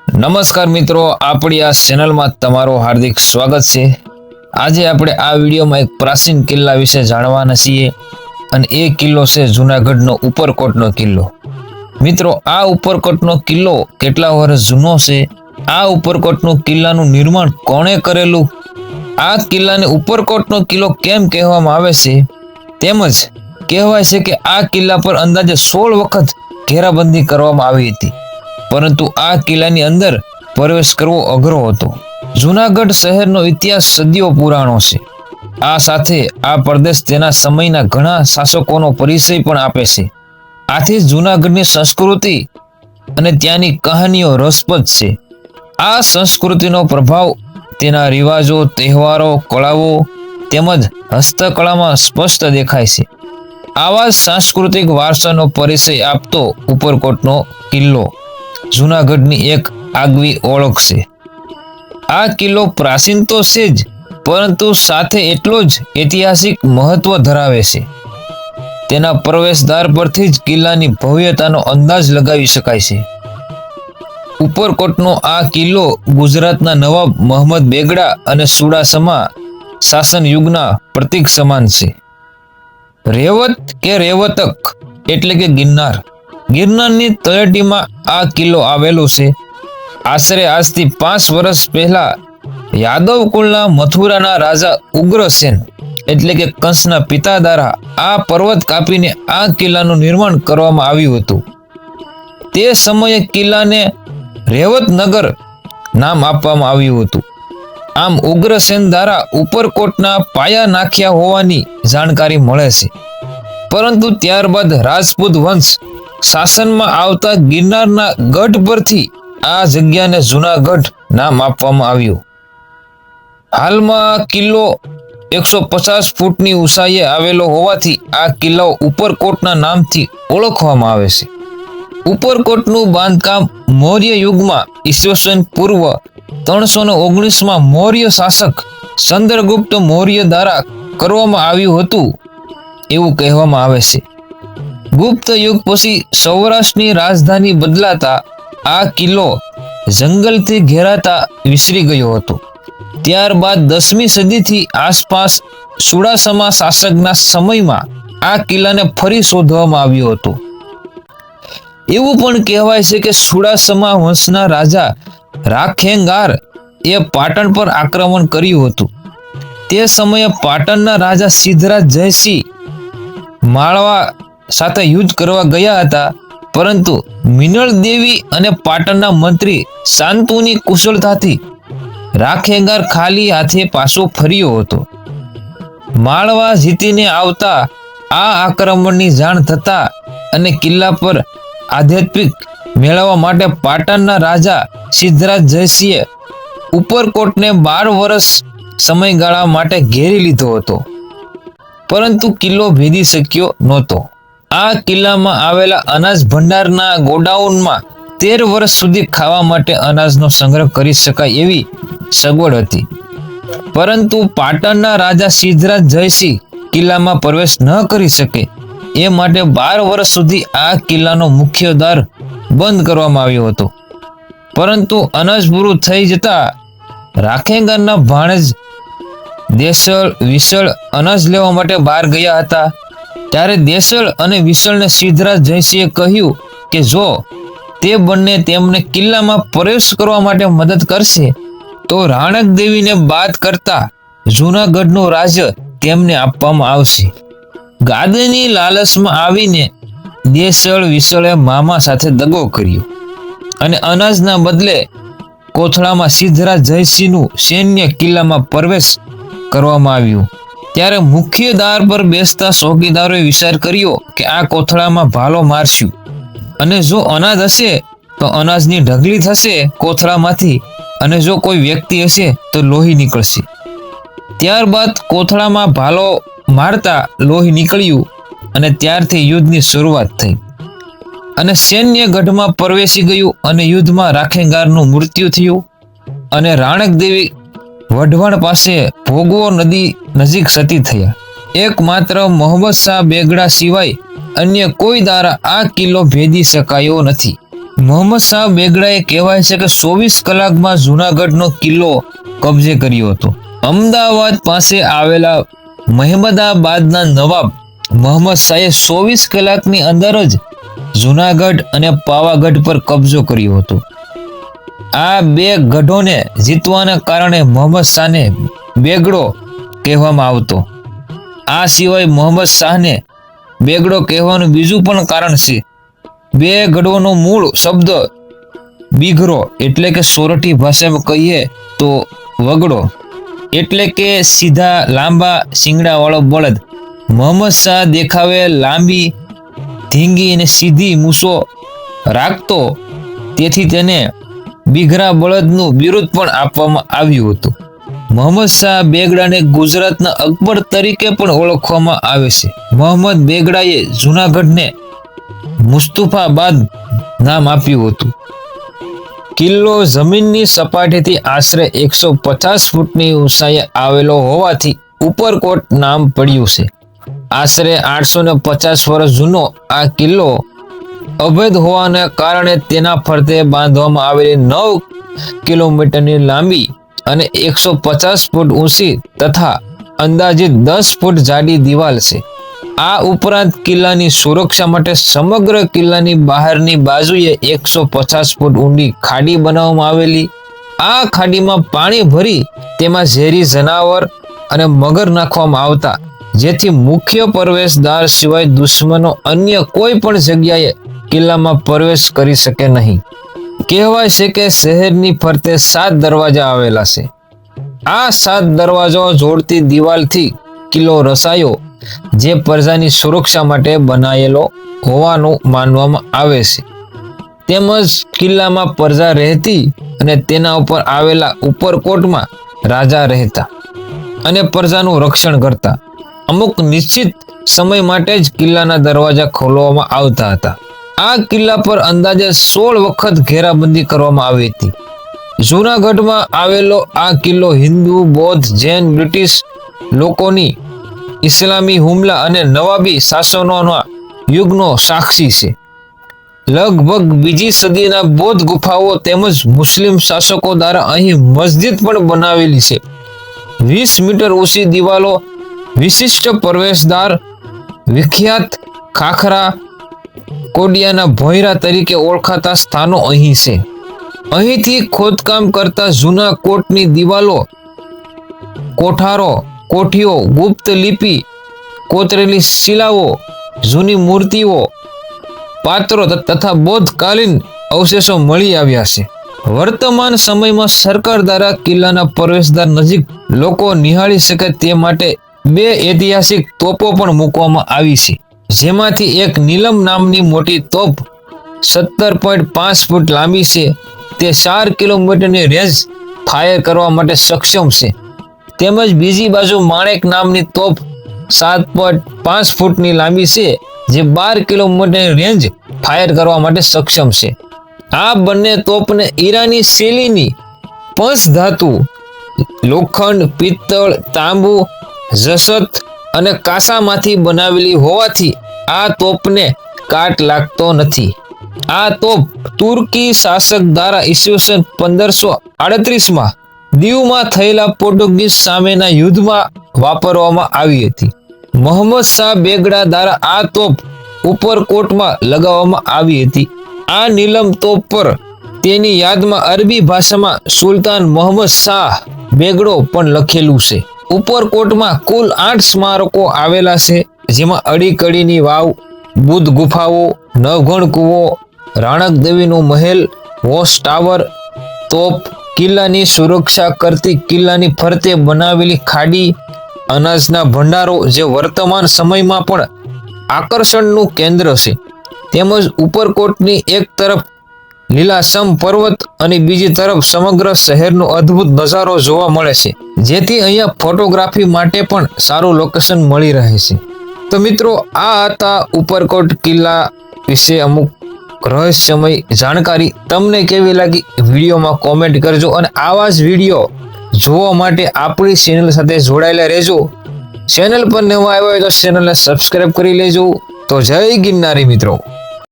નમસ્કાર મિત્રો, આપણી આ ચેનલમાં તમારું હાર્દિક સ્વાગત છે। આજે આપણે આ વિડીયોમાં એક પ્રાચીન કિલ્લા વિશે જાણવાના છીએ અને એ કિલ્લો છે જૂનાગઢનો ઉપરકોટનો કિલ્લો। મિત્રો, આ ઉપરકોટનો કિલ્લો કેટલા વર્ષ જૂનો છે? આ ઉપરકોટનો કિલ્લાનું નિર્માણ કોણે કરેલું? આ કિલ્લાને ઉપરકોટનો કિલ્લો કેમ કહેવામાં આવે છે? તેમજ કહેવાય છે કે આ કિલ્લા પર અંદાજે 16 વખત ઘેરાબંધી કરવામાં આવી હતી, પરંતુ આ કિલ્લાની અંદર પ્રવેશ કરવો અઘરો હતો। જૂનાગઢ શહેરનો ઇતિહાસ સદીઓ પુરાણો છે। આ સાથે આ પ્રદેશ તેના સમયના ઘણા શાસકોનો પરિચય પણ આપે છે। આથી જૂનાગઢની સંસ્કૃતિ અને ત્યાંની કહાનીઓ રસપ્રદ છે। આ સંસ્કૃતિનો પ્રભાવ તેના રિવાજો, તહેવારો, કળાઓ તેમજ હસ્તકળામાં સ્પષ્ટ દેખાય છે। આવા સાંસ્કૃતિક વારસાનો પરિચય આપતો ઉપરકોટનો કિલ્લો જૂનાગઢની એક આગવી ઓળખ છે। આ કિલ્લો પ્રાચીન તો છે જ, પરંતુ સાથે એટલો જ ઐતિહાસિક મહત્વ ધરાવે છે। તેના પ્રવેશદ્વાર પરથી જ કિલ્લાની ભવ્યતાનો અંદાજ લગાવી શકાય છે। ઉપરકોટનો આ કિલ્લો ગુજરાતના નવાબ મહંમદ બેગડા અને ચુડાસમા શાસન યુગના પ્રતીક સમાન છે। રેવત કે રેવતક એટલે કે ગિરનારની તળેટીમાં આ કિલ્લો આવેલો છે। આશરે આજથી 5 વર્ષ પહેલા યાદવ કુળના મથુરાના રાજા ઉગ્રસેન એટલે કે કંસના પિતા દ્વારા આ પર્વત કાપીને આ કિલ્લાનું નિર્માણ કરવામાં આવ્યું હતું। તે સમયે કિલ્લાને રેવતનગર નામ આપવામાં આવ્યું હતું। આમ ઉગ્રસેન દ્વારા ઉપરકોટના પાયા નાખ્યા હોવાની જાણકારી મળે છે, પરંતુ ત્યારબાદ રાજપૂત વંશ શાસનમાં આવતા ગિરનારના ગઢ પરથી આ જગ્યાને જૂનાગઢ નામ આપવામાં આવ્યું। હાલમાં કિલ્લો 150 ફૂટની ઊંચાઈએ આવેલો હોવાથી આ કિલ્લો ઉપરકોટના નામથી ઓળખવામાં આવે છે। ઉપરકોટનું બાંધકામ મૌર્ય યુગમાં ઈસવીસન પૂર્વ 319માં મૌર્ય શાસક ચંદ્રગુપ્ત મૌર્ય દ્વારા કરવામાં આવ્યું હતું એવું કહેવામાં આવે છે। ગુપ્ત યુગ પછી સૌરાષ્ટ્રની રાજધાની બદલાતા આ કિલ્લો જંગલથી ઘેરાતા વિસરી ગયો હતો। ત્યારબાદ 10મી સદીથી આસપાસ ચુડાસમા શાસકના સમયમાં આ કિલ્લાને ફરી શોધવામાં આવ્યો હતો। એવું પણ કહેવાય છે કે ચુડાસમા વંશના રાજા રાખેંગાર એ પાટણ પર આક્રમણ કર્યું હતું। તે સમયે પાટણના રાજા સિદ્ધરાજ જયસિંહ માળવા સાથે યુદ્ધ કરવા ગયા હતા, પરંતુ મિનળ દેવી અને પાટણના મંત્રી શાંતુની કુશળતાથી રાખેંગાર ખાલી હાથે પાછો ફર્યો હતો। માળવા જીતીને આવતા આ આક્રમણની જાણ થતા અને કિલ્લા પર આધ્યાત્મિક મેળવવા માટે પાટણના રાજા સિદ્ધરાજ જયસિંહે ઉપરકોટને 12 વર્ષ સમયગાળા માટે ઘેરી લીધો હતો, પરંતુ કિલ્લો ભેદી શક્યો નહોતો। આ કિલ્લામાં આવેલા અનાજ ભંડારના ગોડાઉનમાં 13 વર્ષ સુધી ખાવા માટે અનાજનો સંગ્રહ કરી શકાય એવી સગવડ હતી, પરંતુ પાટણના રાજા સિદ્ધરાજ જયસિંહ કિલ્લામાં પ્રવેશ ન કરી શકે એ માટે 12 વર્ષ સુધી આ કિલ્લાનો મુખ્ય દ્વાર બંધ કરવામાં આવ્યો હતો। પરંતુ અનાજ પૂરું થઈ જતા રાખેંગારના ભાણેજ દેસળ વિસળ અનાજ લેવા માટે બહાર ગયા હતા। ત્યારે દેસળ અને વિસળને સિદ્ધરાજ જયસિંહે કહ્યું કે જો તે બંને તેમને કિલ્લામાં પ્રવેશ કરવા માટે મદદ કરશે તો રાણક દેવીને બાદ કરતા જૂનાગઢનું રાજ્ય તેમને આપવામાં આવશે। ગાદીની લાલચમાં આવીને દેસળ વિસળે મામા સાથે દગો કર્યો અને અનાજના બદલે કોથળામાં સિદ્ધરાજ જયસિંહનું સૈન્ય કિલ્લામાં પ્રવેશ કરવામાં આવ્યું। ત્યારે મુખ્ય દ્વાર પર બેસતા ચોકીદારોએ વિચાર કર્યો કે આ કોથળામાં ભાલો મારશું અને જો અનાજ હશે તો અનાજની ઢગલી થશે કોથળામાંથી, અને જો કોઈ વ્યક્તિ હશે તો લોહી નીકળશે। ત્યારબાદ કોથળામાં ભાલો મારતા લોહી નીકળ્યું અને ત્યારથી યુદ્ધની શરૂઆત થઈ અને સૈન્ય ગઢમાં પ્રવેશી ગયું અને યુદ્ધમાં રાખેંગારનું મૃત્યુ થયું અને રાણક દેવી વઢવાણ પાસે ભોગવો નદી નજીક સતી થયા। એકમાત્ર મોહમ્મદ શાહ બેગડા સિવાય અન્ય કોઈ દ્વારા આ કિલ્લો ભેદી શકાયો નથી। મોહમ્મદ શાહ બેગડાએ કહેવાય છે કે 24 કલાકમાં જૂનાગઢનો કિલ્લો કબજે કર્યો હતો. અમદાવાદ પાસે આવેલા મહેમદાબાદના નવાબ મોહમ્મદ શાહે 24 કલાકની અંદર જ જૂનાગઢ અને પાવાગઢ પર કબજો કર્યો હતો. આ બે ગઢોને જીતવાના કારણે મોહમ્મદ શાહને બેગડો કહેવામાં આવતો. આ સિવાય મોહમ્મદ શાહને બેગડો કહેવાનું બીજું પણ કારણ છે. બે ગઢોનો મૂળ શબ્દ બીઘરો એટલે કે સોરઠી ભાષામાં કહીએ તો વગડો એટલે કે સીધા લાંબા શિંગડા વાળો બળદ. મોહમ્મદ શાહ દેખાવે લાંબી ધીંગી અને સીધી મૂછો રાખતો, તેથી તેને બીઘરા બળદનું બિરુદ પણ આપવામાં આવ્યું હતું. મોહમ્મદ શાહ બેગડાને ગુજરાતના અકબર તરીકે પણ ઓળખવામાં આવે છે. મોહમ્મદ બેગડાએ જૂનાગઢને મુસ્તફાબાદ નામ આપ્યું હતું. કિલ્લો જમીનની સપાટીથી આશરે 150 ફૂટની ઊંચાઈએ આવેલો હોવાથી ઉપરકોટ નામ પડ્યું છે. આશરે 850 વર્ષ જૂનો આ કિલ્લો અભેદ હોવાને કારણે તેના ફરતે બાંધવામાં આવેલી 9 કિલોમીટરની લાંબી અને 150 ફૂટ ઊંચી તથા અંદાજિત 10 ફૂટ જાડી દિવાલ છે. આ ઉપરાંત કિલ્લાની સુરક્ષા માટે સમગ્ર કિલ્લાની બહારની બાજુએ 150 ફૂટ ઊંડી ખાડી બનાવવામાં આવેલી. આ ખાડીમાં પાણી ભરી તેમાં ઝેરી જનાવર અને મગર નાખવામાં આવતા, જેથી મુખ્ય પ્રવેશદ્વાર સિવાય દુશ્મનો અન્ય કોઈ પણ જગ્યાએ કિલ્લામાં પ્રવેશ કરી શકે નહીં. કહેવાય છે કે શહેરની ફરતે 7 દરવાજા આવેલા છે. આ 7 દરવાજાઓ જોડતી દિવાલથી કિલ્લો રચાયો, જે પ્રજાની સુરક્ષા માટે બનાયેલો હોવાનું માનવામાં આવે છે. તેમજ કિલ્લામાં પ્રજા રહેતી અને તેના ઉપર આવેલા ઉપરકોટમાં રાજા રહેતા અને પ્રજાનું રક્ષણ કરતા. અમુક નિશ્ચિત સમય માટે જ કિલ્લાના દરવાજા ખોલવામાં આવતા હતા. આ કિલ્લા પર અંદાજે 16 વખત ઘેરાબંધી કરવામાં આવી હતી. જૂનાગઢમાં આવેલો આ કિલ્લો હિન્દુ, બૌદ્ધ, જૈન, બ્રિટિશ લોકોની ઇસ્લામી હુમલા અને નવાબી શાસનોના યુગનો સાક્ષી છે. લગભગ 2જી સદીના બૌદ્ધ ગુફાઓ તેમજ મુસ્લિમ શાસકો દ્વારા અહીં મસ્જિદ પણ બનાવેલી છે. 20 મીટર ઊંચી દિવાલો, વિશિષ્ટ પ્રવેશદ્વાર, વિખ્યાત ખાખરા કોડિયાના ભોંયરા તરીકે ઓળખાતા સ્થાનો અહીં છે. અહીંથી ખોદકામ કરતા જૂના કોટની દિવાલો, કોઠારો, કોઠીઓ, ગુપ્ત લિપિ, કોતરેલી શિલાઓ, જૂની મૂર્તિઓ, પાત્રો તથા બૌદ્ધકાલીન અવશેષો મળી આવ્યા છે. વર્તમાન સમયમાં સરકાર દ્વારા કિલ્લાના પ્રવેશદ્વાર નજીક લોકો નિહાળી શકે તે માટે 2 ઐતિહાસિક તોપો પણ મૂકવામાં આવી છે. જેમાંથી એક નીલમ નામની મોટી તોપ 17.5 ફૂટ લાંબી છે. તે 4 કિલોમીટરની રેન્જ ફાયર કરવા માટે સક્ષમ છે. તેમજ બીજી બાજુ માણેક નામની તોપ 7.5 ફૂટની લાંબી છે, જે 12 કિલોમીટરની રેન્જ ફાયર કરવા માટે સક્ષમ છે. આ બંને તોપને ઈરાની શૈલીની પંચધાતુ, લોખંડ, પિત્તળ, તાંબુ, જસત અને કાંસામાંથી બનાવેલી હોવાથી આ તોપને કાટ લાગતો નથી. આ તોપ તુર્કી શાસક દ્વારા ઈસવીસન 1538માં દીવમાં થયેલા પોર્ટુગીઝ સામેના યુદ્ધમાં વાપરવામાં આવી હતી. મોહમ્મદ શાહ બેગડા દ્વારા આ તોપ ઉપરકોટમાં લગાવવામાં આવી હતી. આ નીલમ તોપ પર તેની યાદમાં અરબી ભાષામાં સુલતાન મોહમ્મદ શાહ બેગડો પણ લખેલું છે. ઉપરકોટમાં કુલ 8 સ્મારકો આવેલા છે, જેમાં અડીકડીની વાવ, બુદ્ધ ગુફાઓ, નવઘણ કૂવો, રાણક દેવીનો મહેલ, વોચ ટાવર, તોપ, કિલ્લાની સુરક્ષા કરતી કિલ્લાની ફરતે બનાવેલી ખાડી, અનાજના ભંડારો જે વર્તમાન સમયમાં પણ આકર્ષણનું કેન્દ્ર છે, તેમજ ઉપરકોટની એક તરફ લીલાસમ પર્વત અને બીજી તરફ સમગ્ર શહેરનો અદ્ભુત નજારો જોવા મળે છે, જેથી અહીંયા ફોટોગ્રાફી માટે પણ સારું લોકેશન મળી રહે છે. તો મિત્રો, આ હતા ઉપરકોટ કિલ્લા વિશે અમુક રહસ્યમય જાણકારી. તમને કેવી લાગી વિડીયોમાં કોમેન્ટ કરજો અને આવા જ વિડીયો જોવા માટે આપણી ચેનલ સાથે જોડાયેલા રહેજો. ચેનલ પર નવા આવ્યા હોય તો ચેનલને સબસ્ક્રાઇબ કરી લેજો. તો જય ગિરનારી મિત્રો.